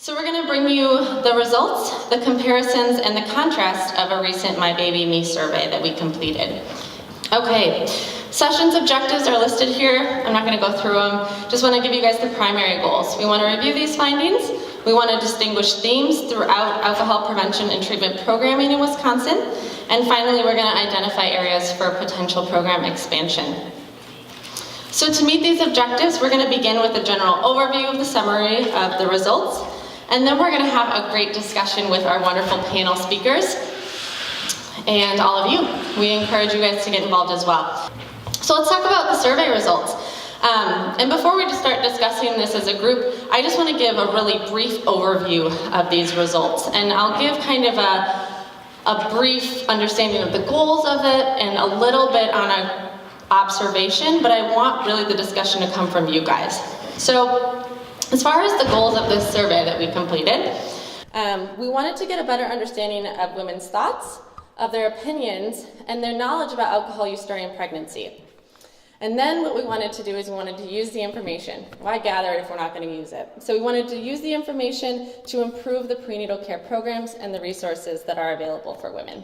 So we're going to bring you the results, the comparisons, and the contrast of a recent My Baby Me survey that we completed. Okay, sessions objectives are listed here. I'm not going to go through them. Just want to give you guys the primary goals. We want to review these findings. We want to distinguish themes throughout alcohol prevention and treatment programming in Wisconsin. And finally, we're going to identify areas for potential program expansion. So to meet these objectives, we're going to begin with a general overview of the summary of the results. And then we're going to have a great discussion with our wonderful panel speakers and all of you. We encourage you guys to get involved as well. So let's talk about the survey results. And before we just start discussing this as a group, I just want to give a really brief overview of these results. And I'll give kind of a brief understanding of the goals of it and a little bit on an observation, but I want really the discussion to come from you guys. So as far as the goals of this survey that we completed, we wanted to get a better understanding of women's thoughts, of their opinions, and their knowledge about alcohol use during pregnancy. And then what we wanted to do is we wanted to use the information. Why gather it if we're not going to use it? So we wanted to use the information to improve the prenatal care programs and the resources that are available for women.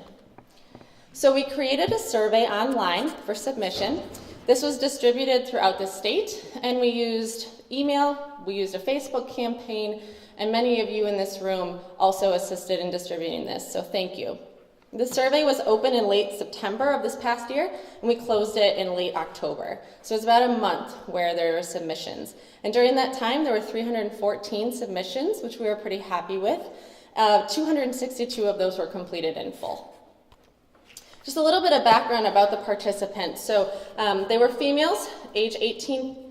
So we created a survey online for submission. This was distributed throughout the state, and we used email, we used a Facebook campaign, and many of you in this room also assisted in distributing this, so thank you. The survey was open in late September of this past year, and we closed it in late October. So it's about a month where there were submissions. And during that time, there were 314 submissions, which we were pretty happy with. 262 of those were completed in full. Just a little bit of background about the participants. So they were females, age 15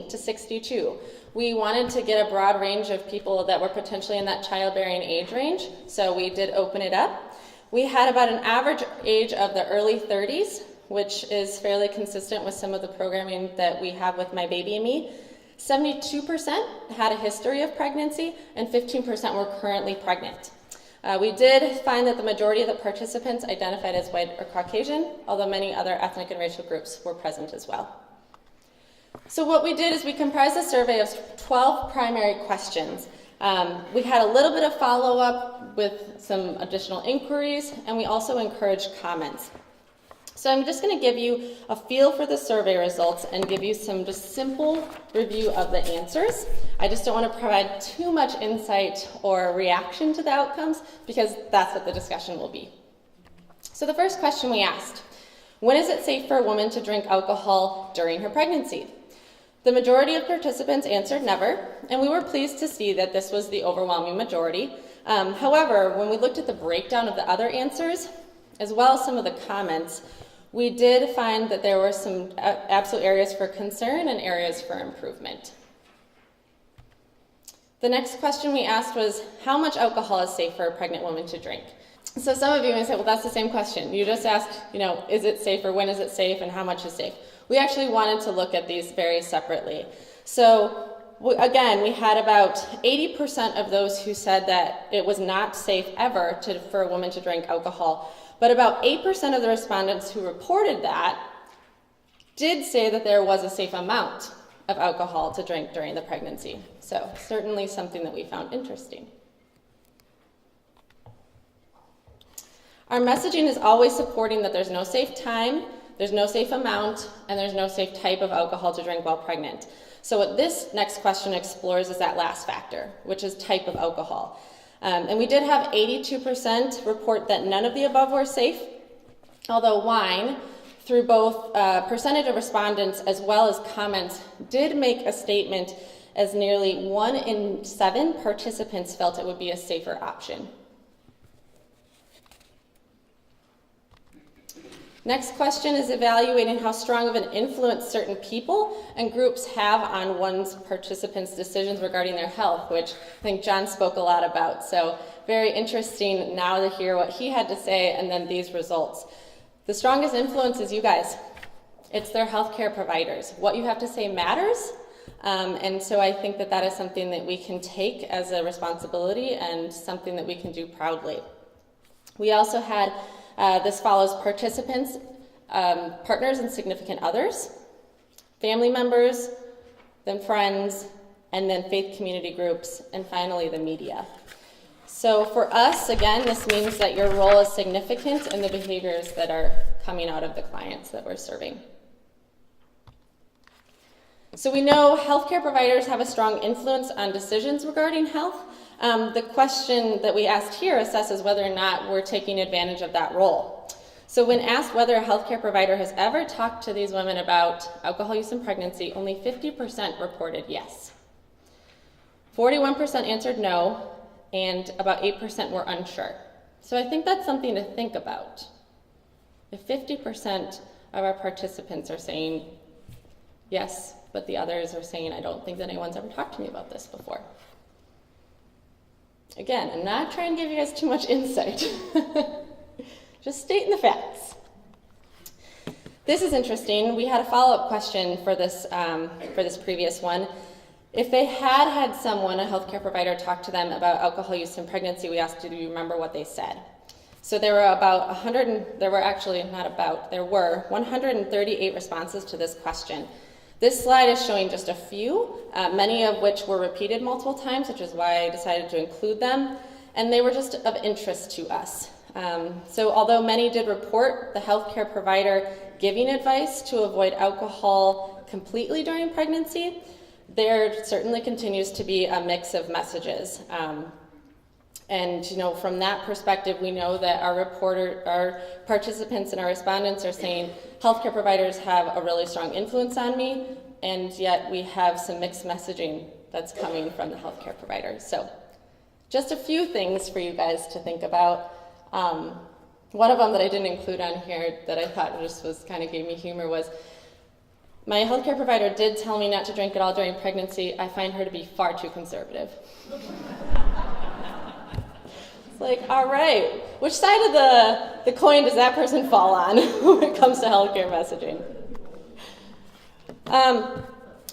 to 62. We wanted to get a broad range of people that were potentially in that childbearing age range, so we did open it up. We had about an average age of the early 30s, which is fairly consistent with some of the programming that we have with My Baby and Me. 72% had a history of pregnancy, and 15% were currently pregnant. We did find that the majority of the participants identified as white or Caucasian, although many other ethnic and racial groups were present as well. So what we did is we comprised a survey of 12 primary questions. We had a little bit of follow-up with some additional inquiries, and we also encouraged comments. So I'm just going to give you a feel for the survey results and give you some just simple review of the answers. I just don't want to provide too much insight or reaction to the outcomes because that's what the discussion will be. So the first question we asked, when is it safe for a woman to drink alcohol during her pregnancy? The majority of participants answered never, and we were pleased to see that this was the overwhelming majority. However, when we looked at the breakdown of the other answers, as well as some of the comments, we did find that there were some absolute areas for concern and areas for improvement. The next question we asked was, how much alcohol is safe for a pregnant woman to drink? So some of you may say, well, that's the same question. You just asked, is it safe or when is it safe and how much is safe? We actually wanted to look at these very separately. So again, we had about 80% of those who said that it was not safe ever for a woman to drink alcohol. But about 8% of the respondents who reported that did say that there was a safe amount of alcohol to drink during the pregnancy. So certainly something that we found interesting. Our messaging is always supporting that there's no safe time, there's no safe amount, and there's no safe type of alcohol to drink while pregnant. So what this next question explores is that last factor, which is type of alcohol. And we did have 82% report that none of the above were safe, although wine, through both percentage of respondents as well as comments, did make a statement as nearly 1 in 7 participants felt it would be a safer option. Next question is evaluating how strong of an influence certain people and groups have on one's participants' decisions regarding their health, which I think John spoke a lot about. So very interesting now to hear what he had to say and then these results. The strongest influence is you guys. It's their healthcare providers. What you have to say matters. And so I think that that is something that we can take as a responsibility and something that we can do proudly. We also had this follows participants, partners and significant others, family members, then friends, and then faith community groups, and finally the media. So for us, again, this means that your role is significant in the behaviors that are coming out of the clients that we're serving. So we know healthcare providers have a strong influence on decisions regarding health. The question that we asked here assesses whether or not we're taking advantage of that role. So when asked whether a healthcare provider has ever talked to these women about alcohol use and pregnancy, only 50% reported yes. 41% answered no, and about 8% were unsure. So I think that's something to think about. If 50% of our participants are saying yes, but the others are saying, I don't think that anyone's ever talked to me about this before. Again, I'm not trying to give you guys too much insight. Just stating the facts. This is interesting. We had a follow-up question for this previous one. If they had someone, a healthcare provider, talk to them about alcohol use and pregnancy, we asked, do you remember what they said? So there were 138 responses to this question. This slide is showing just a few, many of which were repeated multiple times, which is why I decided to include them, and they were just of interest to us. So although many did report the healthcare provider giving advice to avoid alcohol completely during pregnancy, there certainly continues to be a mix of messages. And from that perspective, we know that our participants and our respondents are saying healthcare providers have a really strong influence on me, and yet we have some mixed messaging that's coming from the healthcare providers. So just a few things for you guys to think about. One of them that I didn't include on here that I thought just gave me humor was, my healthcare provider did tell me not to drink at all during pregnancy. I find her to be far too conservative. It's like, all right, which side of the coin does that person fall on when it comes to healthcare messaging?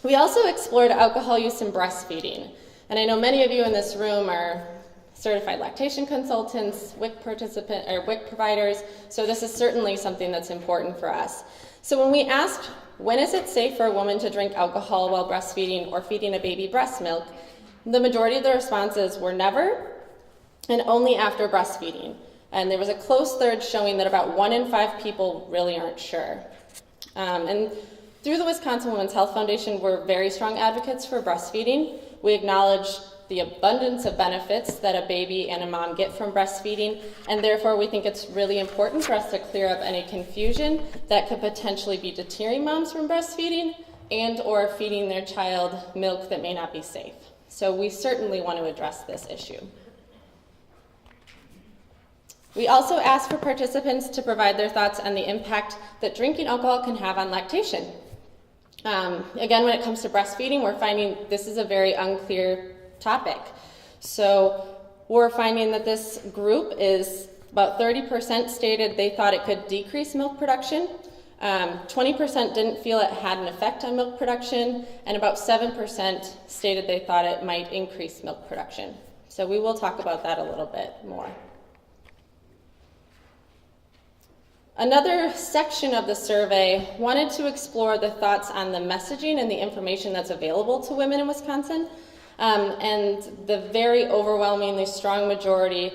We also explored alcohol use and breastfeeding. And I know many of you in this room are certified lactation consultants, WIC providers, so this is certainly something that's important for us. So when we asked, when is it safe for a woman to drink alcohol while breastfeeding or feeding a baby breast milk, the majority of the responses were never and only after breastfeeding. And there was a close third showing that about 1 in 5 people really aren't sure. And through the Wisconsin Women's Health Foundation, we're very strong advocates for breastfeeding. We acknowledge the abundance of benefits that a baby and a mom get from breastfeeding, and therefore we think it's really important for us to clear up any confusion that could potentially be deterring moms from breastfeeding and or feeding their child milk that may not be safe. So we certainly want to address this issue. We also asked for participants to provide their thoughts on the impact that drinking alcohol can have on lactation. Again, when it comes to breastfeeding, we're finding this is a very unclear topic. So we're finding that this group is about 30% stated they thought it could decrease milk production, 20% didn't feel it had an effect on milk production, and about 7% stated they thought it might increase milk production. So we will talk about that a little bit more. Another section of the survey wanted to explore the thoughts on the messaging and the information that's available to women in Wisconsin. And the very overwhelmingly strong majority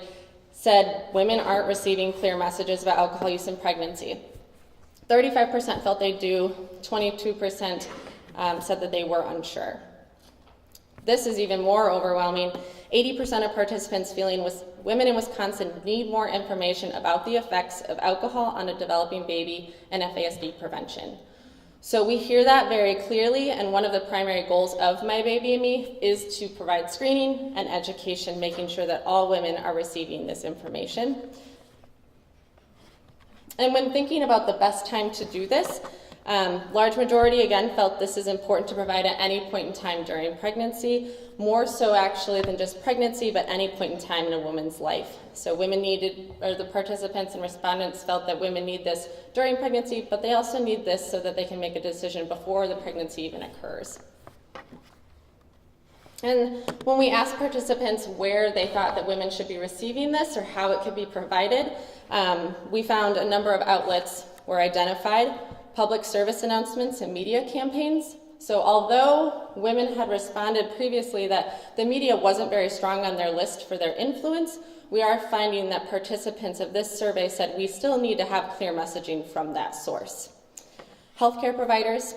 said women aren't receiving clear messages about alcohol use in pregnancy. 35% felt they do, 22% said that they were unsure. This is even more overwhelming. 80% of participants feeling women in Wisconsin need more information about the effects of alcohol on a developing baby and FASD prevention. So we hear that very clearly, and one of the primary goals of My Baby and Me is to provide screening and education, making sure that all women are receiving this information. And when thinking about the best time to do this, large majority, again, felt this is important to provide at any point in time during pregnancy, more so actually than just pregnancy, but any point in time in a woman's life. So the participants and respondents felt that women need this during pregnancy, but they also need this so that they can make a decision before the pregnancy even occurs. And when we asked participants where they thought that women should be receiving this or how it could be provided, we found a number of outlets were identified: public service announcements and media campaigns, So although women had responded previously that the media wasn't very strong on their list for their influence, we are finding that participants of this survey said we still need to have clear messaging from that source. Healthcare providers,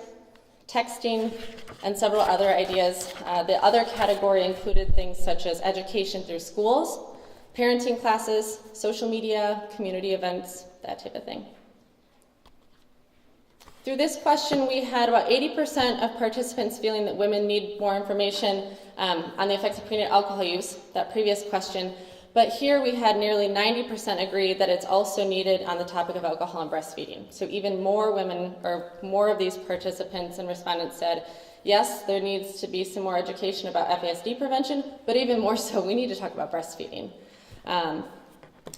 texting, and several other ideas. The other category included things such as education through schools, parenting classes, social media, community events, that type of thing. Through this question, we had about 80% of participants feeling that women need more information on the effects of prenatal alcohol use, that previous question. But here we had nearly 90% agree that it's also needed on the topic of alcohol and breastfeeding. So even more women, or more of these participants and respondents said, yes, there needs to be some more education about FASD prevention, but even more so, we need to talk about breastfeeding. And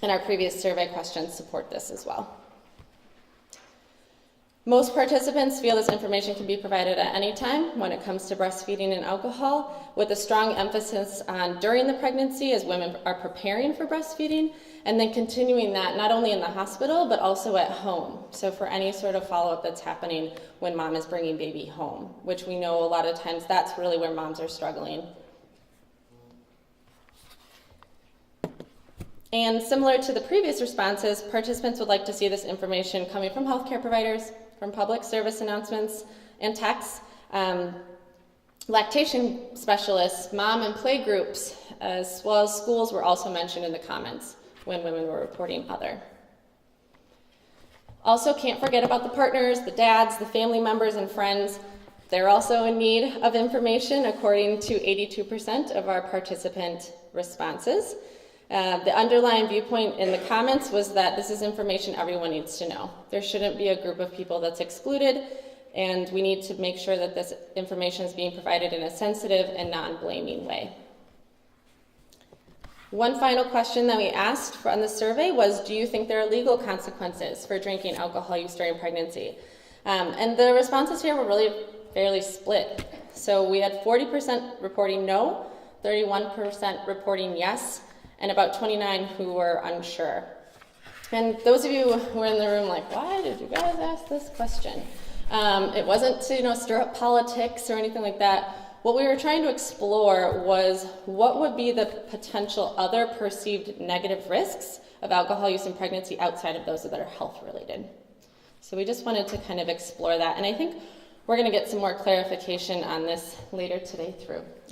our previous survey questions support this as well. Most participants feel this information can be provided at any time when it comes to breastfeeding and alcohol, with a strong emphasis on during the pregnancy as women are preparing for breastfeeding, and then continuing that not only in the hospital, but also at home. So for any sort of follow-up that's happening when mom is bringing baby home, which we know a lot of times that's really where moms are struggling. And similar to the previous responses, participants would like to see this information coming from healthcare providers, from public service announcements and texts, lactation specialists, mom and play groups, as well as schools were also mentioned in the comments when women were reporting other. Also, can't forget about the partners, the dads, the family members and friends. They're also in need of information according to 82% of our participant responses. The underlying viewpoint in the comments was that this is information everyone needs to know. There shouldn't be a group of people that's excluded, and we need to make sure that this information is being provided in a sensitive and non-blaming way. One final question that we asked from the survey was, do you think there are legal consequences for drinking alcohol use during pregnancy? And the responses here were really fairly split. So we had 40% reporting no, 31% reporting yes, and about 29 who were unsure. And those of you who were in the room like, why did you guys ask this question? It wasn't to stir up politics or anything like that. What we were trying to explore was what would be the potential other perceived negative risks of alcohol use in pregnancy outside of those that are health related. So we just wanted to kind of explore that. And I think we're going to get some more clarification on this later today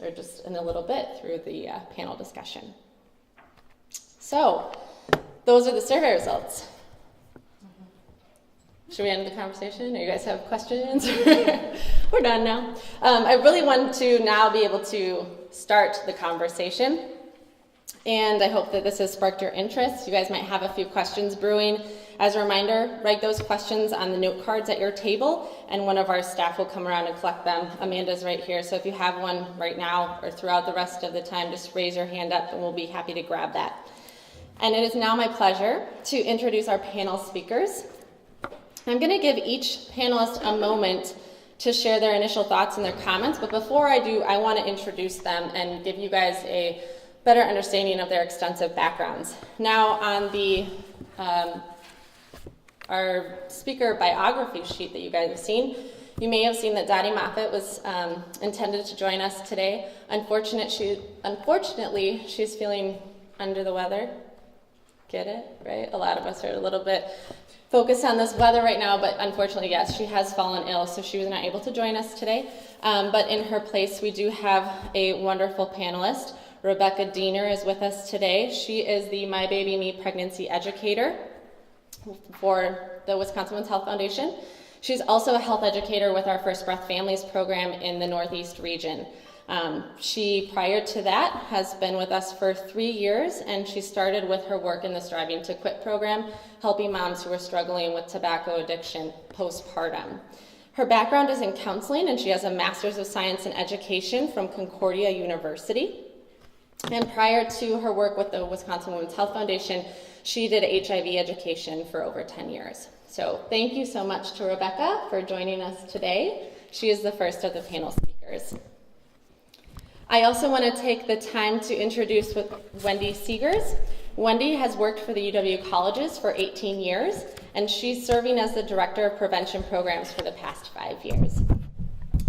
or just in a little bit through the panel discussion. So, those are the survey results. Should we end the conversation? Or you guys have questions? We're done now. I really want to now be able to start the conversation. And I hope that this has sparked your interest. You guys might have a few questions brewing. As a reminder, write those questions on the note cards at your table, and one of our staff will come around and collect them. Amanda's right here, so if you have one right now or throughout the rest of the time, just raise your hand up and we'll be happy to grab that. And it is now my pleasure to introduce our panel speakers. I'm going to give each panelist a moment to share their initial thoughts and their comments, but before I do, I want to introduce them and give you guys a better understanding of their extensive backgrounds. Now, on the our speaker biography sheet that you guys have seen, you may have seen that Dottie Moffett was intended to join us today. Unfortunately, she's feeling under the weather. Get it, right? A lot of us are a little bit focused on this weather right now, but unfortunately, yes, she has fallen ill, so she was not able to join us today. But in her place, we do have a wonderful panelist. Rebecca Diener is with us today. She is the My Baby Me Pregnancy Educator for the Wisconsin Women's Health Foundation. She's also a health educator with our First Breath Families program in the Northeast region. She, prior to that, has been with us for 3 years, and she started with her work in the Striving to Quit program, helping moms who are struggling with tobacco addiction postpartum. Her background is in counseling, and she has a Master's of Science in Education from Concordia University. And prior to her work with the Wisconsin Women's Health Foundation, she did HIV education for over 10 years. So thank you so much to Rebecca for joining us today. She is the first of the panel speakers. I also want to take the time to introduce Wendy Seegers. Wendy has worked for the UW colleges for 18 years, and she's serving as the Director of Prevention Programs for the past 5 years.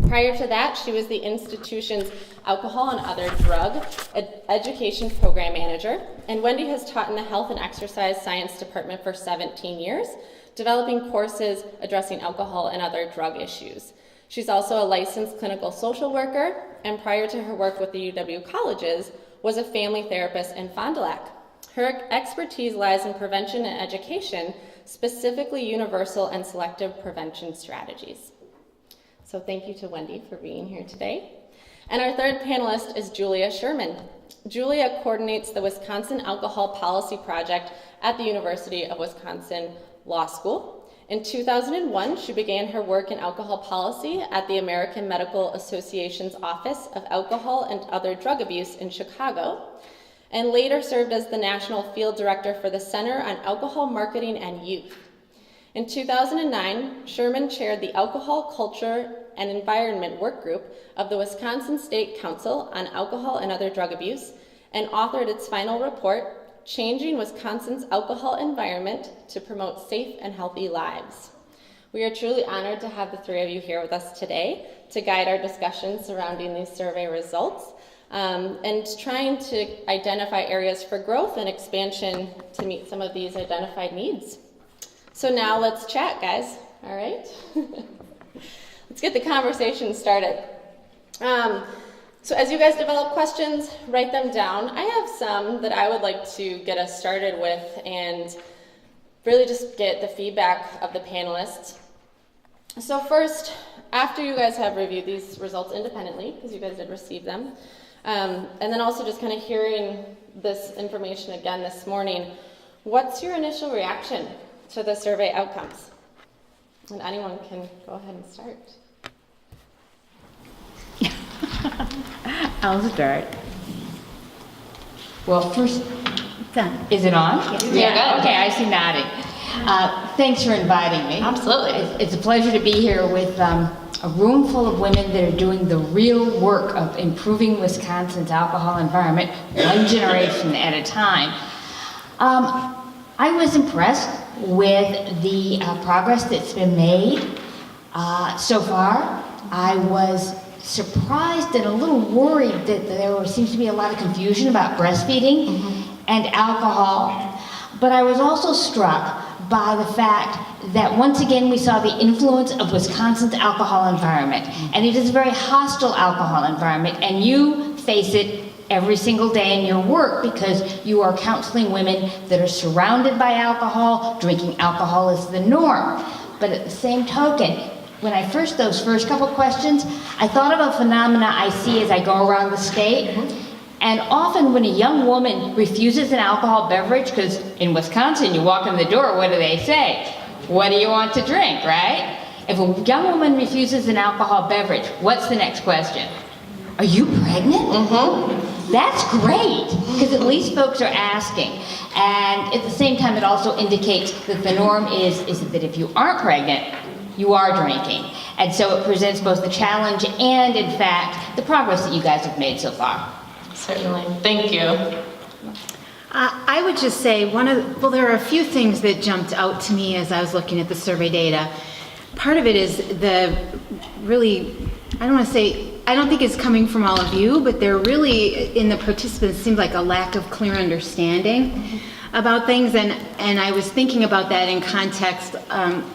Prior to that, she was the institution's alcohol and other drug education program manager, and Wendy has taught in the Health and Exercise Science Department for 17 years, developing courses addressing alcohol and other drug issues. She's also a licensed clinical social worker, and prior to her work with the UW colleges, was a family therapist in Fond du Lac. Her expertise lies in prevention and education, specifically universal and selective prevention strategies. So thank you to Wendy for being here today. And our third panelist is Julia Sherman. Julia coordinates the Wisconsin Alcohol Policy Project at the University of Wisconsin Law School. In 2001, she began her work in alcohol policy at the American Medical Association's Office of Alcohol and Other Drug Abuse in Chicago, and later served as the National Field Director for the Center on Alcohol Marketing and Youth. In 2009, Sherman chaired the Alcohol, Culture, and Environment Work Group of the Wisconsin State Council on Alcohol and Other Drug Abuse and authored its final report, Changing Wisconsin's Alcohol Environment to Promote Safe and Healthy Lives. We are truly honored to have the three of you here with us today to guide our discussion surrounding these survey results and trying to identify areas for growth and expansion to meet some of these identified needs. So now let's chat, guys, all right? Let's get the conversation started. So as you guys develop questions, write them down. I have some that I would like to get us started with and really just get the feedback of the panelists. So first, after you guys have reviewed these results independently, because you guys did receive them, and then also just kind of hearing this information again this morning, what's your initial reaction to the survey outcomes? And anyone can go ahead and start. I'll start. Well, first, Is it on? Yeah. Okay, I see nodding. Thanks for inviting me. Absolutely. It's a pleasure to be here with a room full of women that are doing the real work of improving Wisconsin's alcohol environment one generation at a time. I was impressed with the progress that's been made so far. I was surprised and a little worried that there seems to be a lot of confusion about breastfeeding and alcohol, but I was also struck by the fact that once again we saw the influence of Wisconsin's alcohol environment, and it is a very hostile alcohol environment, and you face it every single day in your work because you are counseling women that are surrounded by alcohol. Drinking alcohol is the norm. But at the same token, when those first couple questions, I thought of a phenomena I see as I go around the state. And often when a young woman refuses an alcohol beverage, because in Wisconsin you walk in the door, what do they say? What do you want to drink, right? If a young woman refuses an alcohol beverage, what's the next question? Are you pregnant? That's great, because at least folks are asking. And at the same time, it also indicates that the norm is that if you aren't pregnant, you are drinking. And so it presents both the challenge and, in fact, the progress that you guys have made so far. Certainly. Thank you. I would just say there are a few things that jumped out to me as I was looking at the survey data. Part of it is I don't think it's coming from all of you, but there really, in the participants, seemed like a lack of clear understanding about things, and I was thinking about that in context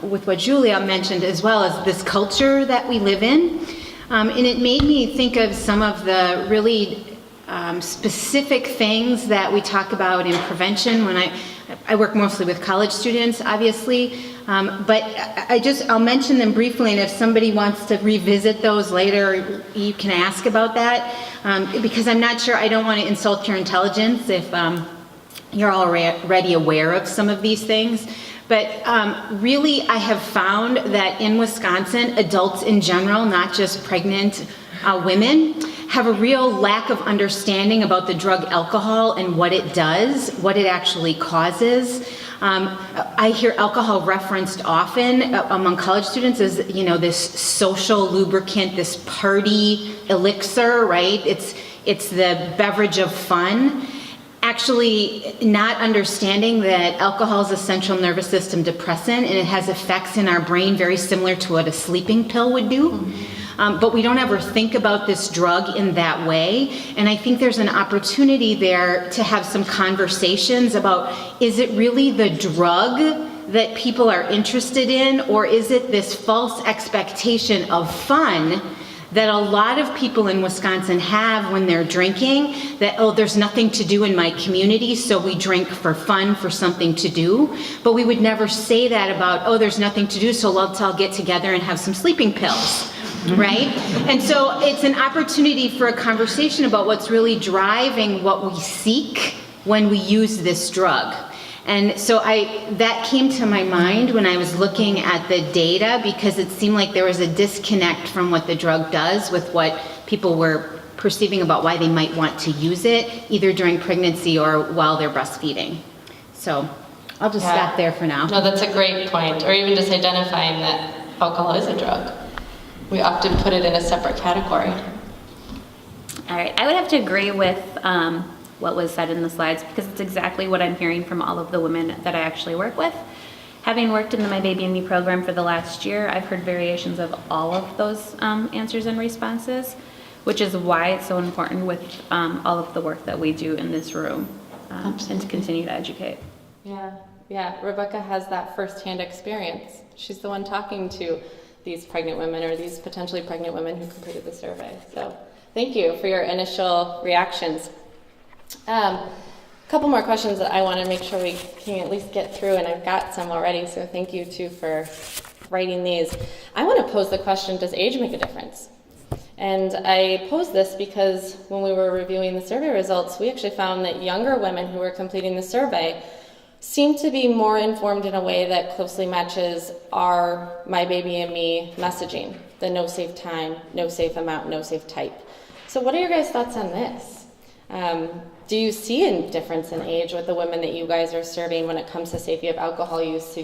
with what Julia mentioned, as well as this culture that we live in, and it made me think of some of the really specific things that we talk about in prevention. When I work mostly with college students, obviously, but I'll mention them briefly, and if somebody wants to revisit those later, you can ask about that, because I'm not sure, I don't want to insult your intelligence if you're already aware of some of these things. But really, I have found that in Wisconsin, adults in general, not just pregnant women, have a real lack of understanding about the drug alcohol and what it does, what it actually causes. I hear alcohol referenced often among college students as, this social lubricant, this party elixir, right? It's the beverage of fun. Actually, not understanding that alcohol is a central nervous system depressant, and it has effects in our brain very similar to what a sleeping pill would do. but we don't ever think about this drug in that way. And I think there's an opportunity there to have some conversations about, is it really the drug that people are interested in, or is it this false expectation of fun that a lot of people in Wisconsin have when they're drinking, that, oh, there's nothing to do in my community, so we drink for fun, for something to do. But we would never say that about, oh, there's nothing to do, so let's all get together and have some sleeping pills, right? And so it's an opportunity for a conversation about what's really driving what we seek when we use this drug. And so that came to my mind when I was looking at the data, because it seemed like there was a disconnect from what the drug does with what people were perceiving about why they might want to use it, either during pregnancy or while they're breastfeeding. So I'll just stop there for now. No, that's a great point. Or even just identifying that alcohol is a drug. We often put it in a separate category. All right, I would have to agree with what was said in the slides, because it's exactly what I'm hearing from all of the women that I actually work with. Having worked in the My Baby and Me program for the last year, I've heard variations of all of those answers and responses, which is why it's so important with all of the work that we do in this room, and to continue to educate. Yeah, Rebecca has that firsthand experience. She's the one talking to these pregnant women, or these potentially pregnant women who completed the survey. So thank you for your initial reactions. A couple more questions that I want to make sure we can at least get through, and I've got some already, so thank you too for writing these. I want to pose the question, does age make a difference? And I pose this because when we were reviewing the survey results, we actually found that younger women who were completing the survey seem to be more informed in a way that closely matches our My Baby and Me messaging, the no safe time, no safe amount, no safe type. So what are your guys' thoughts on this? Do you see a difference in age with the women that you guys are serving when it comes to safety of alcohol use? So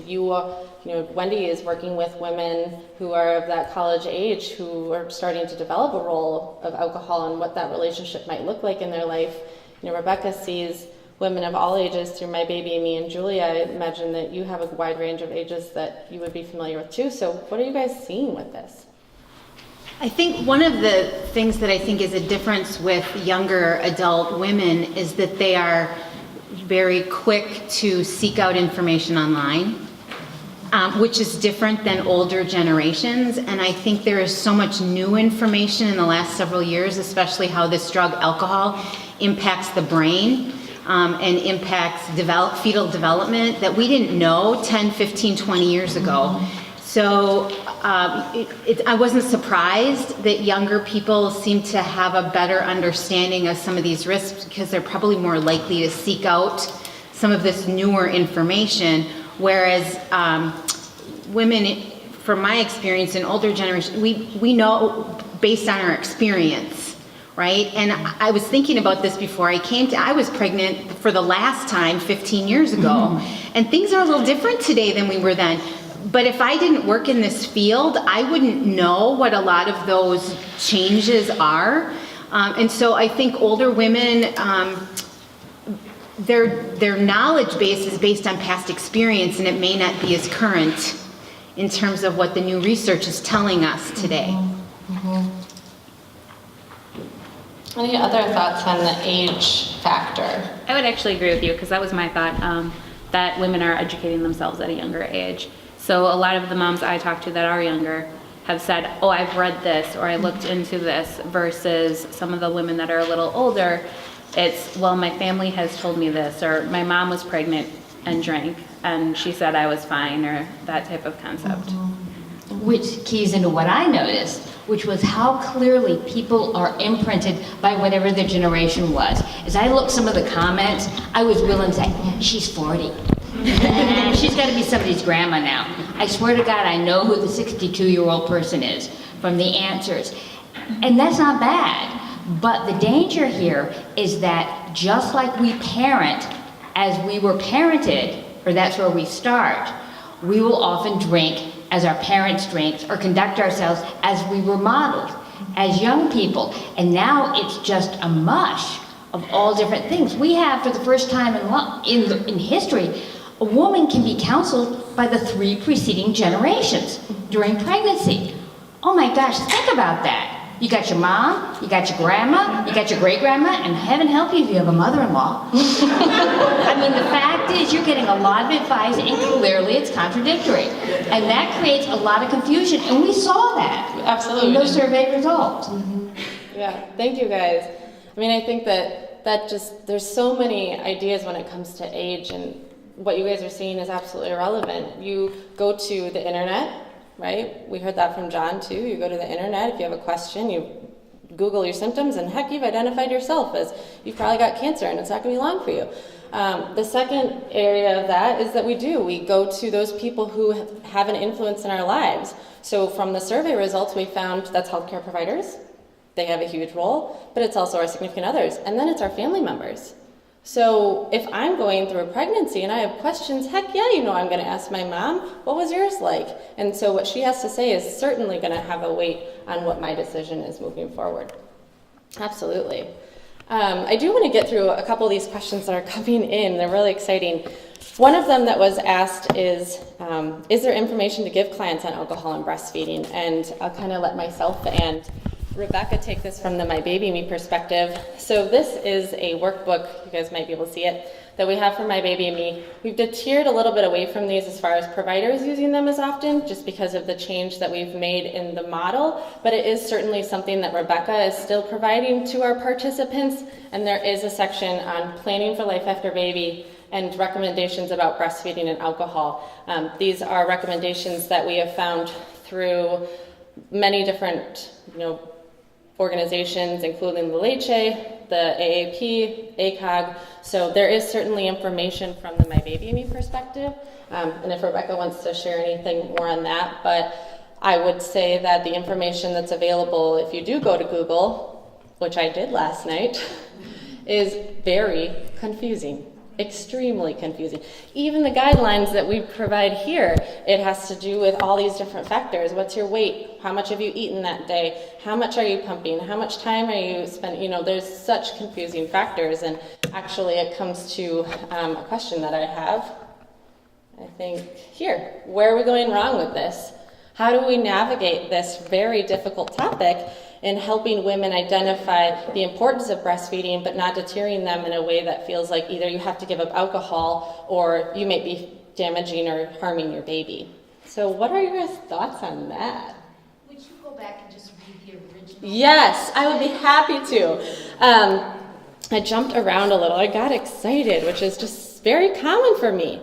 Wendy is working with women who are of that college age who are starting to develop a role of alcohol and what that relationship might look like in their life. Rebecca sees women of all ages through My Baby and Me, and Julia, I imagine that you have a wide range of ages that you would be familiar with too. So what are you guys seeing with this? I think one of the things that I think is a difference with younger adult women is that they are very quick to seek out information online, which is different than older generations. And I think there is so much new information in the last several years, especially how this drug alcohol impacts the brain and impacts fetal development, that we didn't know 10, 15, 20 years ago. So I wasn't surprised that younger people seem to have a better understanding of some of these risks, because they're probably more likely to seek out some of this newer information, whereas women, from my experience in older generations, we know based on our experience, right? And I was thinking about this before I was pregnant for the last time 15 years ago, and things are a little different today than we were then. But if I didn't work in this field, I wouldn't know what a lot of those changes are. And so I think older women, their knowledge base is based on past experience, and it may not be as current in terms of what the new research is telling us today. Any other thoughts on the age factor? I would actually agree with you, because that was my thought, that women are educating themselves at a younger age. So a lot of the moms I talk to that are younger have said, oh, I've read this, or I looked into this, versus some of the women that are a little older, it's, well, my family has told me this, or my mom was pregnant and drank, and she said I was fine, or that type of concept. Which keys into what I noticed, which was how clearly people are imprinted by whatever their generation was. As I looked some of the comments, I was willing to say, she's 40. She's got to be somebody's grandma now. I swear to God, I know who the 62-year-old person is from the answers. And that's not bad. But the danger here is that just like we parent as we were parented, or that's where we start, we will often drink as our parents drank, or conduct ourselves as we were modeled as young people. And now it's just a mush of all different things. We have, for the first time in history, a woman can be counseled by the 3 preceding generations during pregnancy. Oh my gosh, think about that. You got your mom, you got your grandma, you got your great-grandma, and heaven help you if you have a mother-in-law. I mean, the fact is you're getting a lot of advice and clearly it's contradictory. And that creates a lot of confusion, and we saw that Absolutely. in those survey results. Yeah, thank you guys. I mean, I think that just, there's so many ideas when it comes to age, and what you guys are seeing is absolutely irrelevant. You go to the internet, right? We heard that from John too. You go to the internet, if you have a question, you Google your symptoms, and heck, you've identified yourself as you've probably got cancer, and it's not going to be long for you. The second area of that is that we go to those people who have an influence in our lives. So from the survey results, we found that's healthcare providers. They have a huge role, but it's also our significant others, and then it's our family members. So if I'm going through a pregnancy and I have questions, heck yeah, I'm going to ask my mom, what was yours like? And so what she has to say is certainly going to have a weight on what my decision is moving forward. Absolutely. I do want to get through a couple of these questions that are coming in. They're really exciting. One of them that was asked is there information to give clients on alcohol and breastfeeding? And I'll kind of let myself and Rebecca take this from the My Baby Me perspective. So this is a workbook, you guys might be able to see it, that we have for My Baby Me. We've deterred a little bit away from these as far as providers using them as often, just because of the change that we've made in the model, but it is certainly something that Rebecca is still providing to our participants, and there is a section on planning for life after baby and recommendations about breastfeeding and alcohol. These are recommendations that we have found through many different, organizations, including the LCSW, the AAP, ACOG. So there is certainly information from the My Baby Me perspective. And if Rebecca wants to share anything more on that, but I would say that the information that's available, if you do go to Google, which I did last night, is very confusing. Extremely confusing. Even the guidelines that we provide here, it has to do with all these different factors. What's your weight? How much have you eaten that day? How much are you pumping? How much time are you spending? There's such confusing factors, and actually it comes to a question that I have. I think here, where are we going wrong with this? How do we navigate this very difficult topic in helping women identify the importance of breastfeeding, but not deterring them in a way that feels like either you have to give up alcohol or you may be damaging or harming your baby? So what are your thoughts on that? Would you go back and just read the original? Yes, I would be happy to. I jumped around a little. I got excited, which is just very common for me.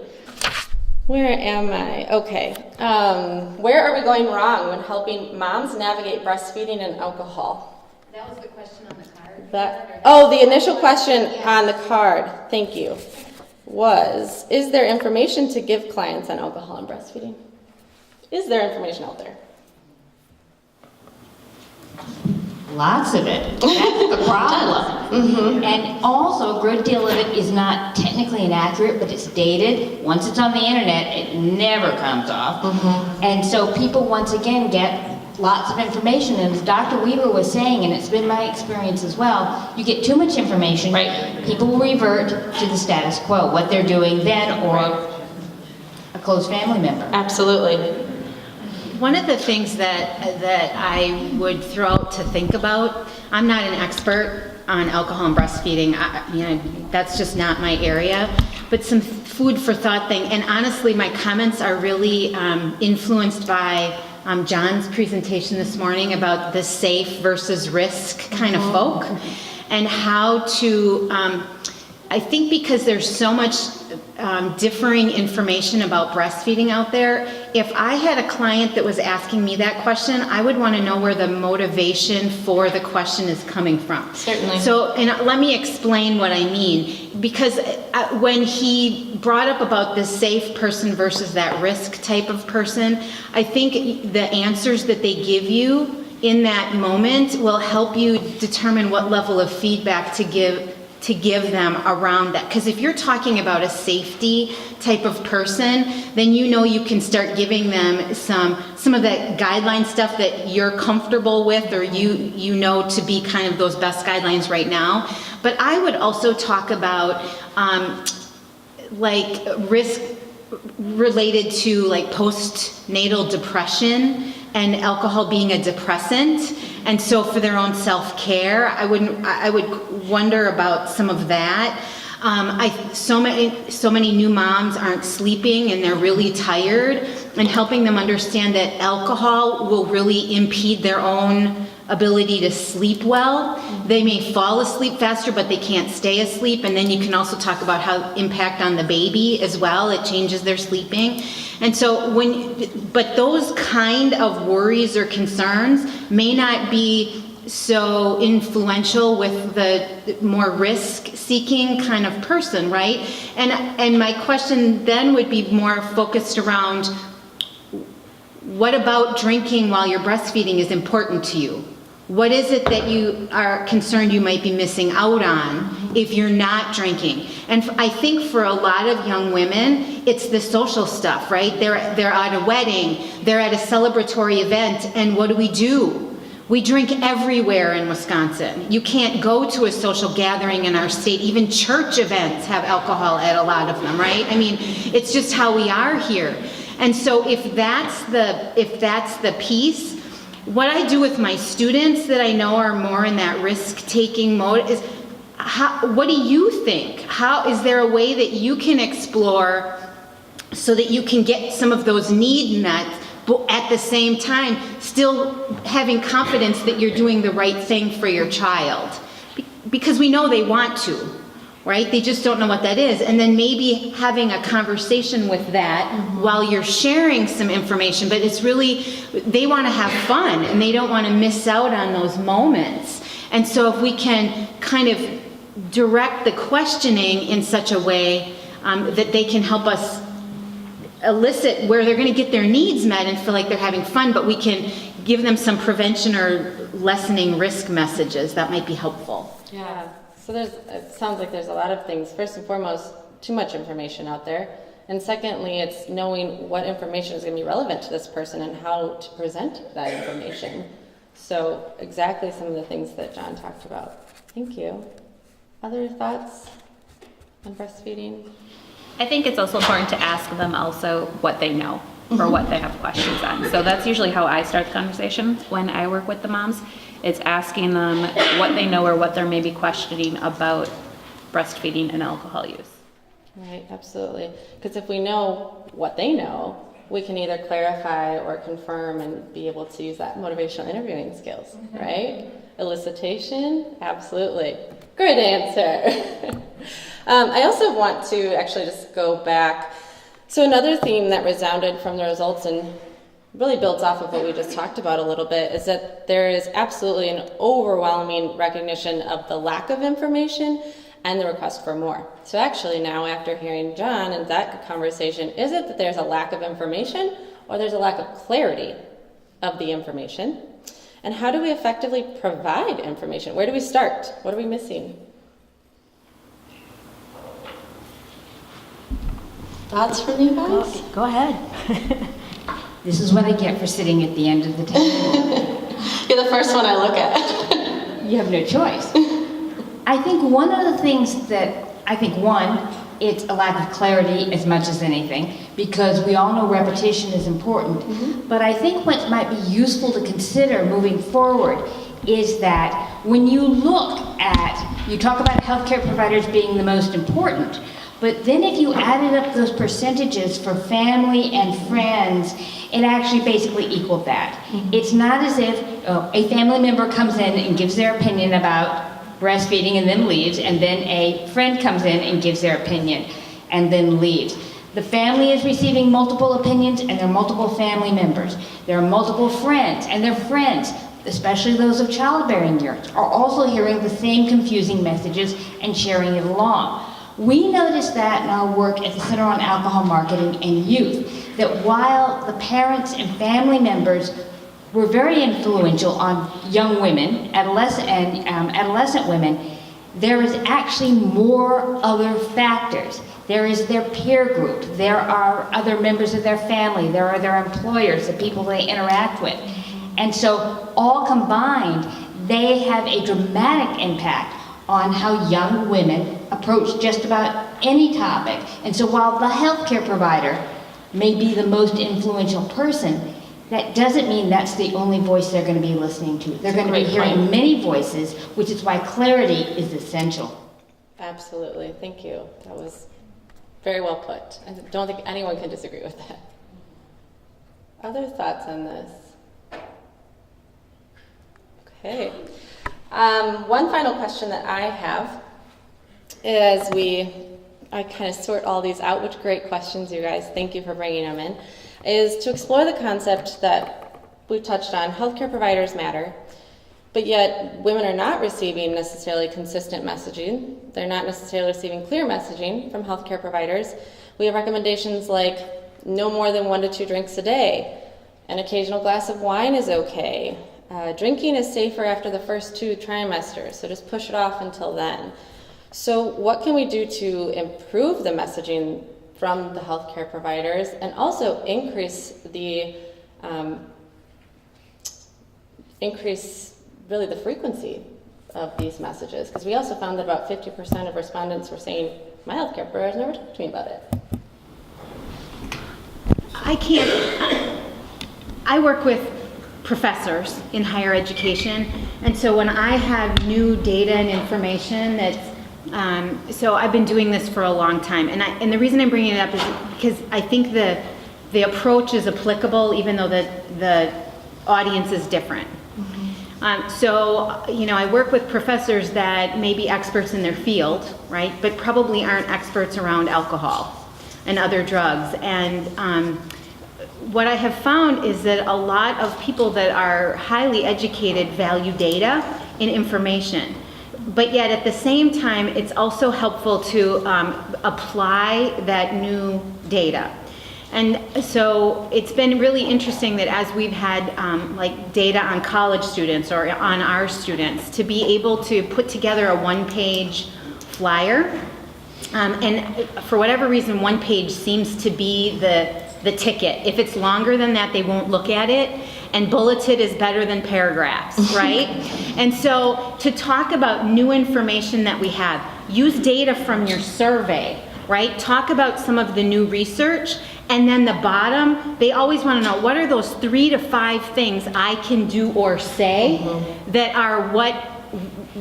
Where am I? Okay. Where are we going wrong when helping moms navigate breastfeeding and alcohol? That was the question on the card. The initial question on the card, thank you, was, is there information to give clients on alcohol and breastfeeding? Is there information out there? Lots of it. That's the problem. And also, a good deal of it is not technically inaccurate, but it's dated. Once it's on the internet, it never comes off. And so people, once again, get lots of information. And as Dr. Weaver was saying, and it's been my experience as well, you get too much information, people will revert to the status quo, what they're doing then, or a close family member. Absolutely. One of the things that I would throw out to think about, I'm not an expert on alcohol and breastfeeding, that's just not my area, but some food for thought thing, and honestly my comments are really influenced by John's presentation this morning about the safe versus risk kind of folk, and how to, I think because there's so much differing information about breastfeeding out there, if I had a client that was asking me that question, I would want to know where the motivation for the question is coming from. Certainly. So, and let me explain what I mean. Because when he brought up about the safe person versus that risk type of person, I think the answers that they give you in that moment will help you determine what level of feedback to give them around that. Because if you're talking about a safety type of person, then you can start giving them some of that guideline stuff that you're comfortable with, or you know to be kind of those best guidelines right now. But I would also talk about like risk related to like postnatal depression and alcohol being a depressant, and so for their own self-care, I would wonder about some of that. So many new moms aren't sleeping and they're really tired, and helping them understand that alcohol will really impede their own ability to sleep well. They may fall asleep faster, but they can't stay asleep. And then you can also talk about how impact on the baby as well. It changes their sleeping. And so but those kind of worries or concerns may not be so influential with the more risk-seeking kind of person, right? And my question then would be more focused around, what about drinking while you're breastfeeding is important to you? What is it that you are concerned you might be missing out on if you're not drinking? And I think for a lot of young women, it's the social stuff, right? They're at a wedding, they're at a celebratory event, and what do? We drink everywhere in Wisconsin. You can't go to a social gathering in our state. Even church events have alcohol at a lot of them, right? I mean, it's just how we are here. And so if that's the piece, what I do with my students that I know are more in that risk-taking mode is, what do you think? Is there a way that you can explore so that you can get some of those needs met, but at the same time, still having confidence that you're doing the right thing for your child? Because we know they want to, right? They just don't know what that is. And then maybe having a conversation with that while you're sharing some information, but it's really, they want to have fun and they don't want to miss out on those moments. And so if we can kind of direct the questioning in such a way that they can help us elicit where they're going to get their needs met and feel like they're having fun, but we can give them some prevention or lessening risk messages, that might be helpful. Yeah, so it sounds like there's a lot of things. First and foremost, too much information out there. And secondly, it's knowing what information is going to be relevant to this person and how to present that information. So exactly some of the things that John talked about. Thank you. Other thoughts on breastfeeding? I think it's also important to ask them also what they know or what they have questions on. So that's usually how I start the conversation when I work with the moms. It's asking them what they know or what they're maybe questioning about breastfeeding and alcohol use. Right, absolutely. Because if we know what they know, we can either clarify or confirm and be able to use that motivational interviewing skills, right? Elicitation, absolutely. Good answer. I also want to actually just go back. So another theme that resounded from the results and really builds off of what we just talked about a little bit is that there is absolutely an overwhelming recognition of the lack of information and the request for more. So actually now, after hearing John and that conversation, is it that there's a lack of information or there's a lack of clarity of the information? And how do we effectively provide information? Where do we start? What are we missing? Thoughts from you guys? Go ahead. This is what I get for sitting at the end of the table. You're the first one I look at. You have no choice. I think one of the things it's a lack of clarity as much as anything, because we all know repetition is important. But I think what might be useful to consider moving forward is that when you you talk about healthcare providers being the most important, but then if you added up those percentages for family and friends, it actually basically equaled that. It's not as if a family member comes in and gives their opinion about breastfeeding and then leaves, and then a friend comes in and gives their opinion and then leaves. The family is receiving multiple opinions, and there are multiple family members. There are multiple friends, and their friends, especially those of childbearing years, are also hearing the same confusing messages and sharing it along. We noticed that in our work at the Center on Alcohol Marketing and Youth, that while the parents and family members were very influential on young women, adolescent women, there is actually more other factors. There is their peer group, there are other members of their family, there are their employers, the people they interact with. And so all combined, they have a dramatic impact on how young women approach just about any topic. And so while the healthcare provider may be the most influential person, that doesn't mean that's the only voice they're going to be listening to. They're going to be hearing many voices, which is why clarity is essential. Absolutely. Thank you. That was very well put. I don't think anyone can disagree with that. Other thoughts on this? Okay. One final question that I have as I kind of sort all these out, which great questions, you guys. Thank you for bringing them in, is to explore the concept that we've touched on. Healthcare providers matter, but yet women are not receiving necessarily consistent messaging. They're not necessarily receiving clear messaging from healthcare providers. We have recommendations like no more than 1 to 2 drinks a day. An occasional glass of wine is okay. Drinking is safer after the first 2 trimesters, so just push it off until then. So what can we do to improve the messaging from the healthcare providers and also increase really the frequency of these messages? Because we also found that about 50% of respondents were saying, my healthcare provider's never talked to me about it. I work with professors in higher education, and so when I have new data and information so I've been doing this for a long time, and the reason I'm bringing it up is because I think the approach is applicable even though the audience is different. So, I work with professors that may be experts in their field, right, but probably aren't experts around alcohol and other drugs. And what I have found is that a lot of people that are highly educated value data and information. But yet at the same time, it's also helpful to apply that new data. And so it's been really interesting that as we've had data on college students or on our students, to be able to put together a 1-page flyer. And for whatever reason, 1 page seems to be the ticket. If it's longer than that, they won't look at it. And bulleted is better than paragraphs, right? And so to talk about new information that we have, use data from your survey, right? Talk about some of the new research. And then the bottom, they always want to know, what are those 3 to 5 things I can do or say that are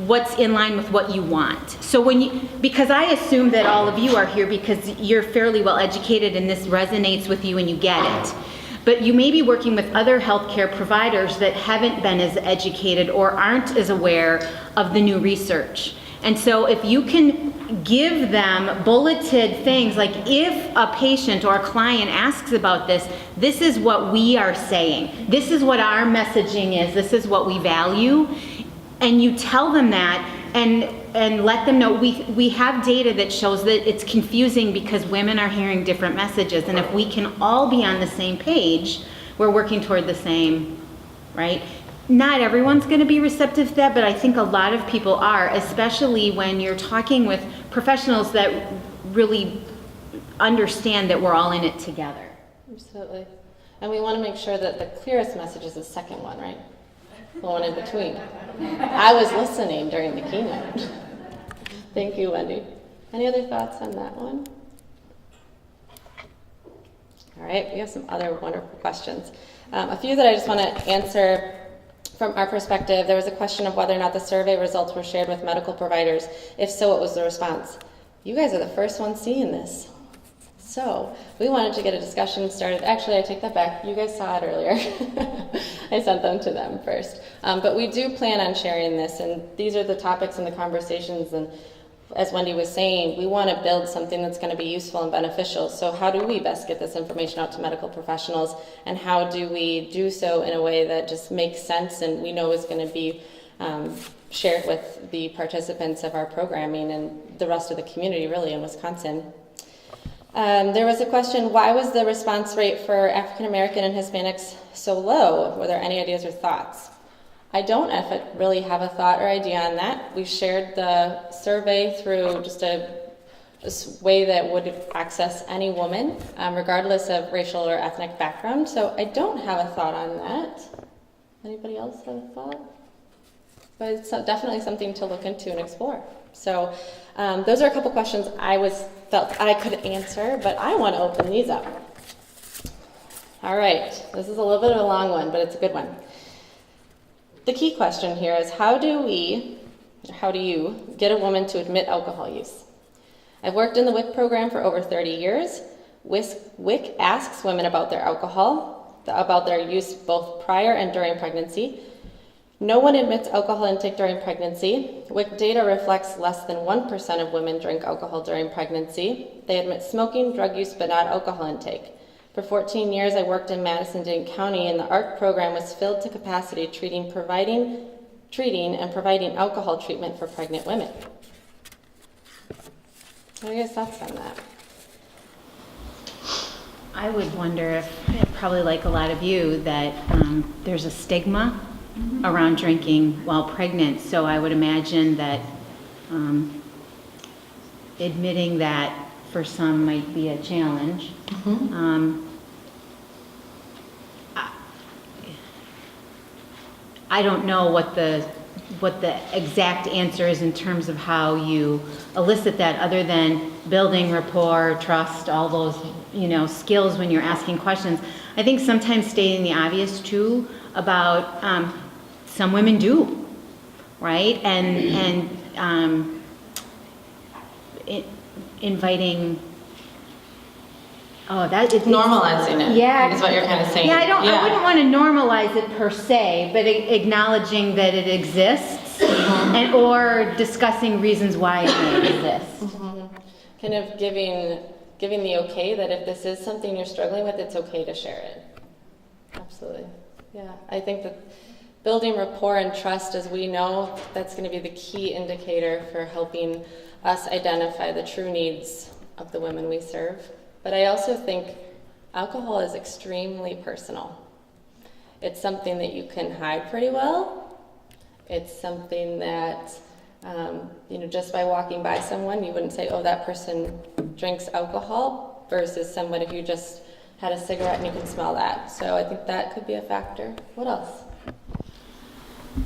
what's in line with what you want. So because I assume that all of you are here because you're fairly well educated and this resonates with you and you get it. But you may be working with other healthcare providers that haven't been as educated or aren't as aware of the new research. And so if you can give them bulleted things, like if a patient or a client asks about this, this is what we are saying. This is what our messaging is. This is what we value. And you tell them that and let them know we have data that shows that it's confusing because women are hearing different messages. And if we can all be on the same page, we're working toward the same, right? Not everyone's going to be receptive to that, but I think a lot of people are, especially when you're talking with professionals that really understand that we're all in it together. Absolutely. And we want to make sure that the clearest message is the second one, right? The one in between. I was listening during the keynote. Thank you, Wendy. Any other thoughts on that one? All right, we have some other wonderful questions. A few that I just want to answer from our perspective. There was a question of whether or not the survey results were shared with medical providers. If so, what was the response? You guys are the first ones seeing this. So we wanted to get a discussion started. Actually, I take that back. You guys saw it earlier. I sent them to them first. But we do plan on sharing this, and these are the topics and the conversations. And as Wendy was saying, we want to build something that's going to be useful and beneficial. So how do we best get this information out to medical professionals, and how do we do so in a way that just makes sense and we know is going to be shared with the participants of our programming and the rest of the community, really, in Wisconsin? There was a question, why was the response rate for African American and Hispanics so low? Were there any ideas or thoughts? I don't really have a thought or idea on that. We shared the survey through just a way that would access any woman, regardless of racial or ethnic background. So I don't have a thought on that. Anybody else have a thought? But it's definitely something to look into and explore. So those are a couple questions I felt I could answer, but I want to open these up. All right, this is a little bit of a long one, but it's a good one. The key question here is how do you get a woman to admit alcohol use? I've worked in the WIC program for over 30 years. WIC asks women about their alcohol, about their use both prior and during pregnancy. No one admits alcohol intake during pregnancy. WIC data reflects less than 1% of women drink alcohol during pregnancy. They admit smoking, drug use, but not alcohol intake. For 14 years, I worked in Madison-Dane County, and the ARC program was filled to capacity, treating and providing alcohol treatment for pregnant women. What are your thoughts on that? I would wonder if, probably like a lot of you, that there's a stigma around drinking while pregnant. So I would imagine that admitting that for some might be a challenge. I don't know what the exact answer is in terms of how you elicit that, other than building rapport, trust, all those skills when you're asking questions. I think sometimes stating the obvious too about some women do, right? And inviting. Oh, that is normalizing it. Yeah, is what you're kind of saying. Yeah, I wouldn't want to normalize it per se, but acknowledging that it exists, and or discussing reasons why it may exist. Kind of giving the okay that if this is something you're struggling with, it's okay to share it. Absolutely. Yeah, I think that building rapport and trust, as we know, that's going to be the key indicator for helping us identify the true needs of the women we serve. But I also think alcohol is extremely personal. It's something that you can hide pretty well. It's something that, just by walking by someone, you wouldn't say, oh, that person drinks alcohol, versus someone if you just had a cigarette and you can smell that. So I think that could be a factor. What else?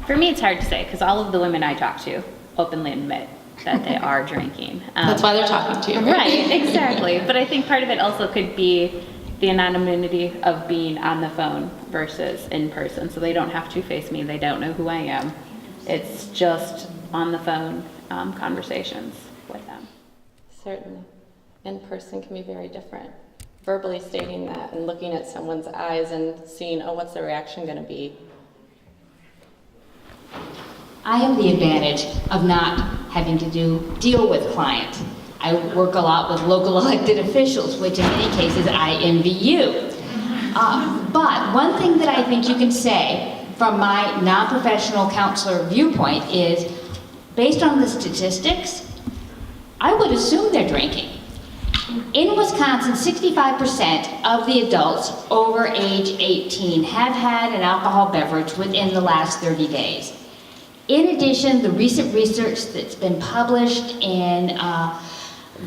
For me, it's hard to say because all of the women I talk to openly admit that they are drinking. That's why they're talking to you. Right, exactly. But I think part of it also could be the anonymity of being on the phone versus in person. So they don't have to face me. They don't know who I am. It's just on the phone conversations with them. Certainly. In person can be very different. Verbally stating that and looking at someone's eyes and seeing, oh, what's the reaction going to be? I have the advantage of not having to deal with clients. I work a lot with local elected officials, which in many cases I envy you. But one thing that I think you can say from my non-professional counselor viewpoint is, based on the statistics, I would assume they're drinking. In Wisconsin, 65% of the adults over age 18 have had an alcohol beverage within the last 30 days. In addition, the recent research that's been published in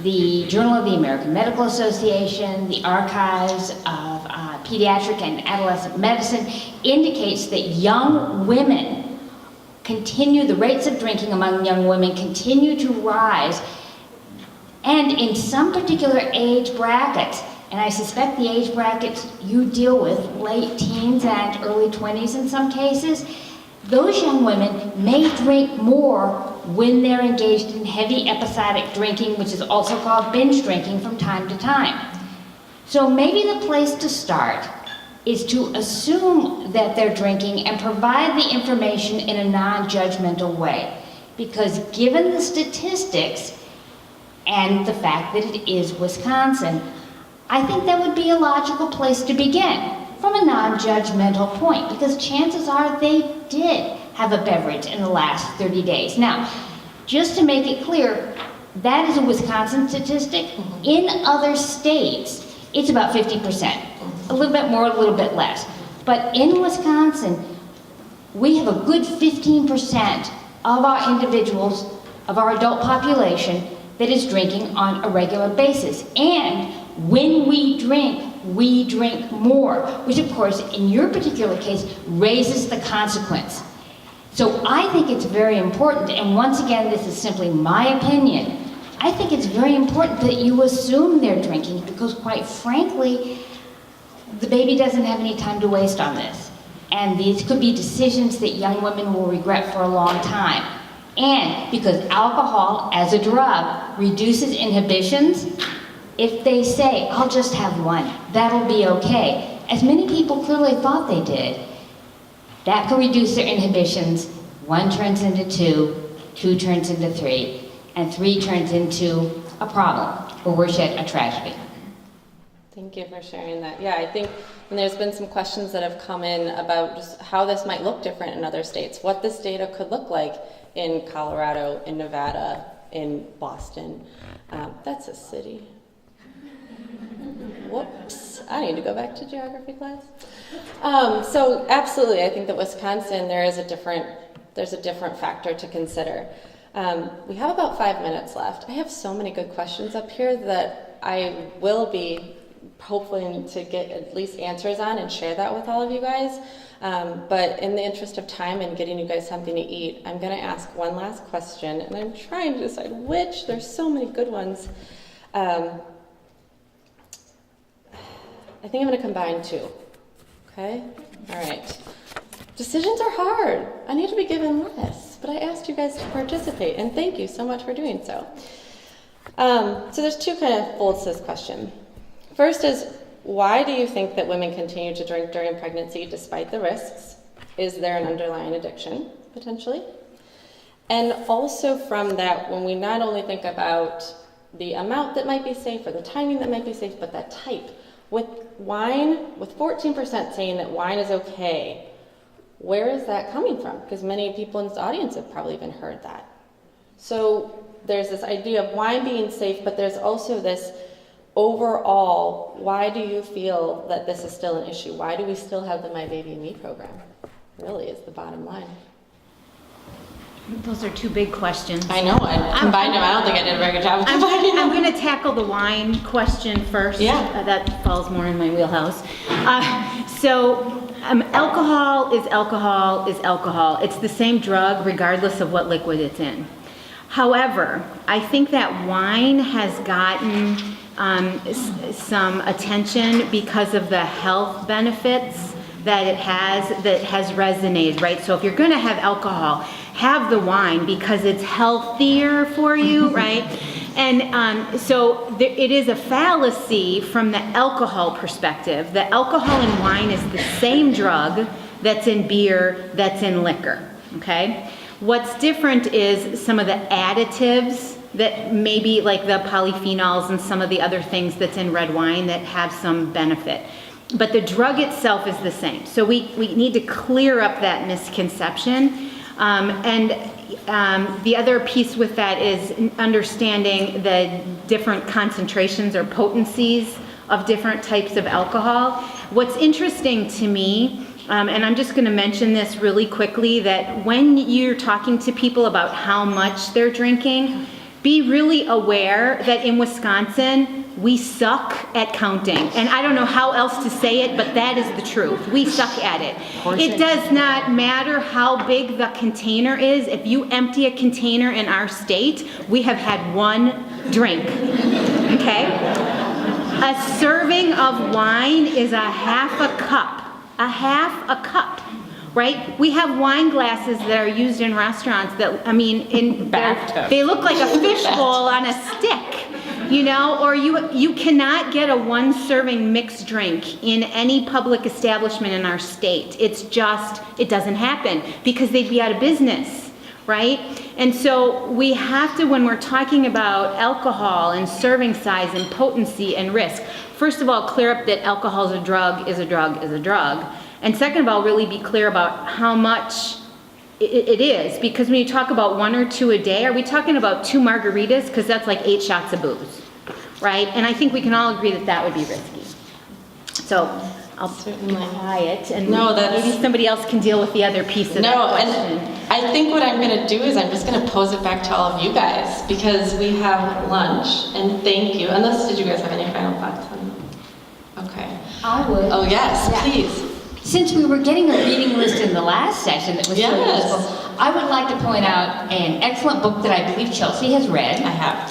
the Journal of the American Medical Association, the Archives of Pediatric and Adolescent Medicine, indicates that young women the rates of drinking among young women continue to rise. And in some particular age brackets, and I suspect the age brackets you deal with, late teens and early 20s in some cases, those young women may drink more when they're engaged in heavy episodic drinking, which is also called binge drinking, from time to time. So maybe the place to start is to assume that they're drinking and provide the information in a non-judgmental way. Because given the statistics and the fact that it is Wisconsin, I think that would be a logical place to begin from a non-judgmental point, because chances are they did have a beverage in the last 30 days. Now, just to make it clear, that is a Wisconsin statistic. In other states, it's about 50%. A little bit more, a little bit less. But in Wisconsin, we have a good 15% of our individuals, of our adult population, that is drinking on a regular basis. And when we drink more, which of course, in your particular case, raises the consequence. So I think it's very important, and once again, this is simply my opinion, I think it's very important that you assume they're drinking, because quite frankly, the baby doesn't have any time to waste on this. And these could be decisions that young women will regret for a long time. And because alcohol as a drug reduces inhibitions, if they say, I'll just have one, that'll be okay, as many people clearly thought they did, that could reduce their inhibitions. 1 turns into 2, 2 turns into 3, and 3 turns into a problem, or worse yet, a tragedy. Thank you for sharing that. Yeah, I think and there's been some questions that have come in about just how this might look different in other states, what this data could look like in Colorado, in Nevada, in Boston. That's a city. Whoops, I need to go back to geography class. So absolutely, I think that Wisconsin, there's a different factor to consider. We have about 5 minutes left. I have so many good questions up here that I will be hoping to get at least answers on and share that with all of you guys. But in the interest of time and getting you guys something to eat, I'm going to ask one last question, and I'm trying to decide which. There's so many good ones. I think I'm going to combine 2. Okay? All right. Decisions are hard. I need to be given less, but I asked you guys to participate, and thank you so much for doing so. So there's 2 kind of folds to this question. First is, why do you think that women continue to drink during pregnancy despite the risks? Is there an underlying addiction, potentially? And also from that, when we not only think about the amount that might be safe or the timing that might be safe, but that type. With wine, with 14% saying that wine is okay, where is that coming from? Because many people in this audience have probably even heard that. So there's this idea of wine being safe, but there's also this overall, why do you feel that this is still an issue? Why do we still have the My Baby and Me program? Really is the bottom line. Those are 2 big questions. I know, I combined them. I don't think I did a very good job of combining them. I'm going to tackle the wine question first. Yeah. That falls more in my wheelhouse. Alcohol is alcohol is alcohol. It's the same drug regardless of what liquid it's in. However, I think that wine has gotten some attention because of the health benefits that it has resonated, right? So if you're going to have alcohol, have the wine because it's healthier for you, right? And so it is a fallacy from the alcohol perspective. The alcohol in wine is the same drug that's in beer, that's in liquor, okay? What's different is some of the additives that maybe like the polyphenols and some of the other things that's in red wine that have some benefit. But the drug itself is the same. So we need to clear up that misconception. The other piece with that is understanding the different concentrations or potencies of different types of alcohol. What's interesting to me, and I'm just going to mention this really quickly, that when you're talking to people about how much they're drinking, be really aware that in Wisconsin, we suck at counting. And I don't know how else to say it, but that is the truth. We suck at it. It does not matter how big the container is. If you empty a container in our state, we have had 1 drink, okay? A serving of wine is a half a cup, right? We have wine glasses that are used in restaurants that, they look like a fishbowl on a stick, you know, or you cannot get a 1 serving mixed drink in any public establishment in our state. It's just, it doesn't happen because they'd be out of business, right? And so we have to, when we're talking about alcohol and serving size and potency and risk, first of all, clear up that alcohol is a drug, is a drug, is a drug. And second of all, really be clear about how much it is. Because when you talk about 1 or 2 a day, are we talking about 2 margaritas? Because that's like 8 shots of booze, right? And I think we can all agree that that would be risky. So I'll certainly it, and maybe somebody else can deal with the other piece of that question. And I think what I'm going to do is I'm just going to pose it back to all of you guys because we have lunch, and thank you. Unless, did you guys have any final thoughts on that? Okay. I would. Oh yes, please. Since we were getting a reading list in the last session that was so useful, I would like to point out an excellent book that I believe Chelsea has read. I have.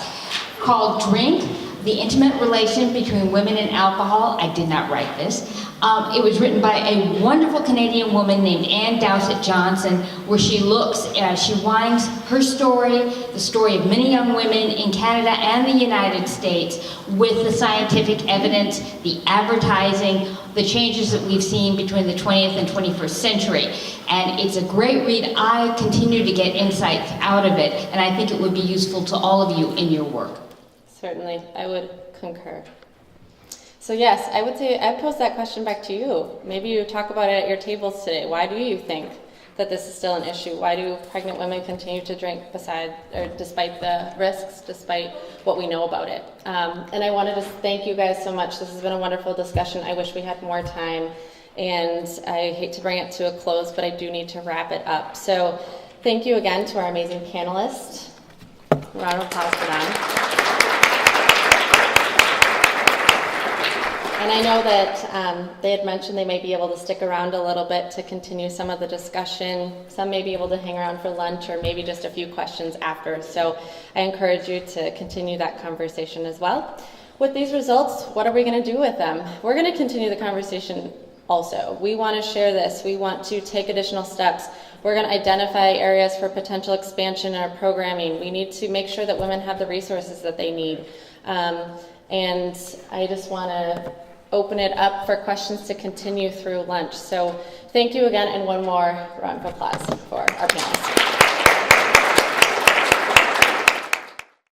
Called Drink The Intimate Relation Between Women and Alcohol. I did not write this. It was written by a wonderful Canadian woman named Ann Dowsett Johnson, where she winds her story, the story of many young women in Canada and the United States, with the scientific evidence, the advertising, the changes that we've seen between the 20th and 21st century. And it's a great read. I continue to get insights out of it, and I think it would be useful to all of you in your work. Certainly, I would concur. So yes, I would say I'd pose that question back to you. Maybe you talk about it at your tables today. Why do you think that this is still an issue? Why do pregnant women continue to drink despite the risks, despite what we know about it? And I wanted to thank you guys so much. This has been a wonderful discussion. I wish we had more time, and I hate to bring it to a close, but I do need to wrap it up. So thank you again to our amazing panelists. Round of applause for them. And I know that they had mentioned they may be able to stick around a little bit to continue some of the discussion. Some may be able to hang around for lunch or maybe just a few questions after. So I encourage you to continue that conversation as well. With these results, what are we going to do with them? We're going to continue the conversation also. We want to share this. We want to take additional steps. We're going to identify areas for potential expansion in our programming. We need to make sure that women have the resources that they need. And I just want to open it up for questions to continue through lunch. So thank you again, and one more round of applause for our panelists.